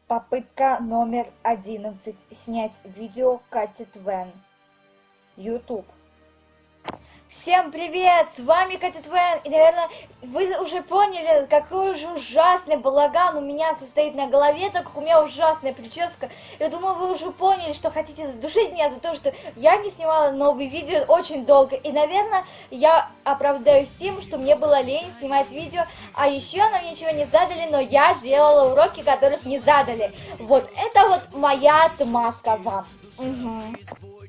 Попытка номер 11. Снять видео Кати Твен. YouTube. Всем привет! С вами Катя Твен. И, наверное, вы уже поняли, какой же ужасный балаган у меня состоит на голове, так как у меня ужасная прическа. Я думаю, вы уже поняли, что хотите задушить меня за то, что я не снимала новые видео очень долго. И, наверное, я оправдаюсь тем, что мне было лень снимать видео, а еще нам ничего не задали, но я делала уроки, которых не задали. Вот, это вот моя отмазка вам.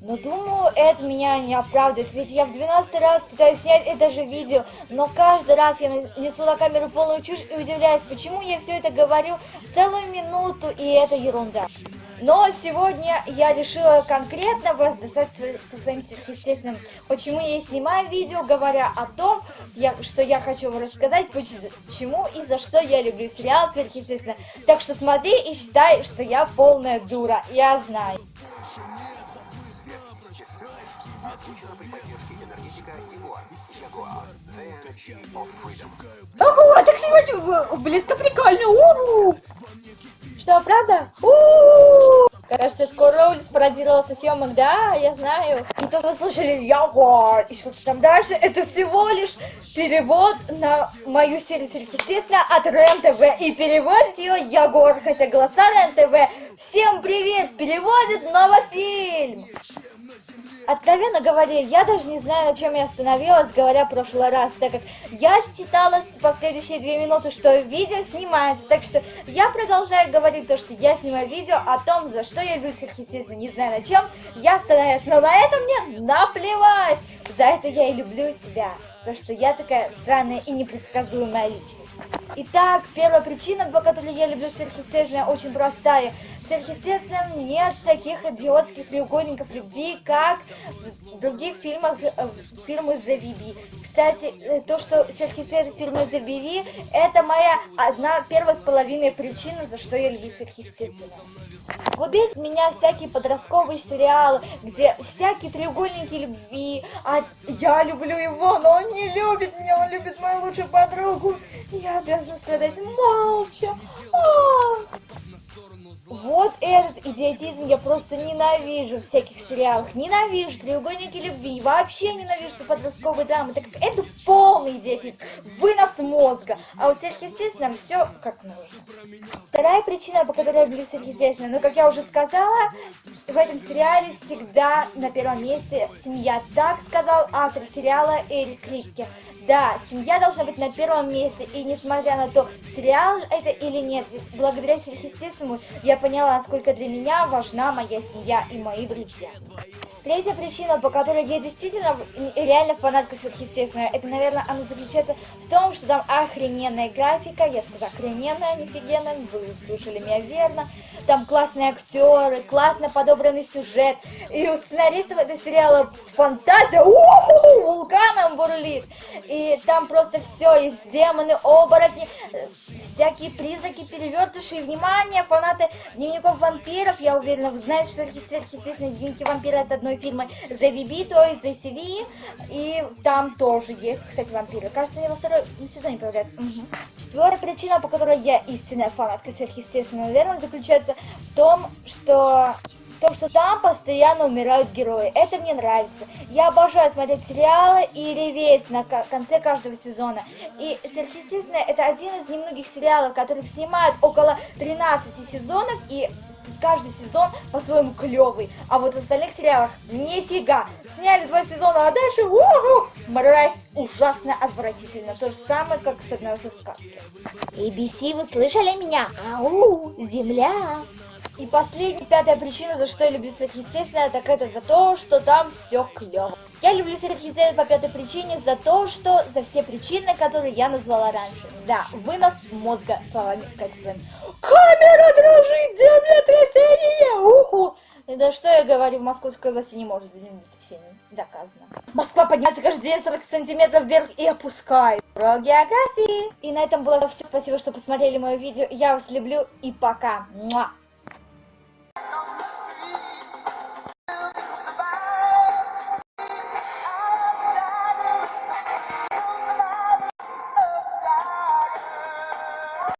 Но думаю, это меня не оправдывает, ведь я в 12-й раз пытаюсь снять это же видео, но каждый раз я несу на камеру полную чушь и удивляюсь, почему я все это говорю целую минуту, и это ерунда. Но сегодня я решила конкретно вас достать со своим сверхъестественным. Почему я и снимаю видео, говоря о том, что я хочу вам рассказать, почему и за что я люблю сериал сверхъестественно. Так что смотри и считай, что я полная дура, я знаю. Ого, так сегодня близко прикольно. Что, правда? Кажется, скоро улиц пародировала со съемок, да, я знаю. И то вы слышали Ягор, и что-то там дальше. Это всего лишь перевод на мою серию сверхъестественно от РЕН-ТВ. И переводит ее Ягор, хотя голоса РЕН-ТВ. Всем привет, переводит новофильм. Откровенно говоря, я даже не знаю, на чем я остановилась, говоря в прошлый раз, так как я считала последующие 2 минуты, что видео снимается, так что я продолжаю говорить то, что я снимаю видео о том, за что я люблю сверхъестественно, не знаю на чем я остановилась, но на это мне наплевать, за это я и люблю себя, потому что я такая странная и непредсказуемая личность. Итак, первая причина, по которой я люблю сверхъестественное, очень простая. В сверхъестественном нет таких идиотских треугольников любви, как в других фильмах фирмы The BB. Кстати, то, что сверхъестественные фирмы The BB, это моя первая с половиной причина, за что я люблю сверхъестественное. Вот бесит меня всякие подростковые сериалы, где всякие треугольники любви, а я люблю его, но он не любит меня, он любит мою лучшую подругу, я обязана страдать молча. Вот этот идиотизм я просто ненавижу в всяких сериалах, ненавижу треугольники любви, вообще ненавижу подростковые драмы, так как это полный идиотизм, вынос мозга, а вот сверхъестественно все как нужно. Вторая причина, по которой я люблю сверхъестественно, ну как я уже сказала, в этом сериале всегда на первом месте семья, так сказал автор сериала Эрик Крипке. Да, семья должна быть на первом месте, и несмотря на то, сериал это или нет, благодаря сверхъестественному я поняла, насколько для меня важна моя семья и мои друзья. Третья причина, по которой я действительно реально фанатка сверхъестественного, это, наверное, она заключается в том, что там охрененная графика, я сказала охрененная, не офигенная, вы услышали меня верно, там классные актеры, классно подобранный сюжет, и у сценаристов этого сериала фантазия, вулканом бурлит, и там просто все, есть демоны, оборотни, всякие призраки, перевертыши, внимание, фанаты дневников вампиров, я уверена, вы знаете, что сверхъестественные дневники вампира это одной фирмы The BB, то есть The CV, и там тоже есть, кстати, вампиры. Кажется, они во втором сезоне появляются. Четвертая причина, по которой я истинная фанатка сверхъестественного, наверное, заключается в том, что там постоянно умирают герои. Это мне нравится. Я обожаю смотреть сериалы и реветь на конце каждого сезона. И сверхъестественное это один из немногих сериалов, которых снимают около 13 сезонов, и каждый сезон по-своему клевый. А вот в остальных сериалах нифига. Сняли 2 сезона, а дальше мразь, ужасно отвратительно. То же самое, как с одной сказки. ABC, вы слышали меня? Ау, земля. И последняя, пятая причина, за что я люблю сверхъестественное, так это за то, что там все клево. Я люблю сверхъестественное по пятой причине за все причины, которые я назвала раньше. Да, вынос мозга, словами Кати Твен. Камера дрожит, землетрясение! Да что я говорю, в Московской области не может землетрясение, доказано. Москва поднимается каждый день 40 сантиметров вверх и опускает. Про географии. И на этом было все. Спасибо, что посмотрели мое видео. Я вас люблю и пока. Муа.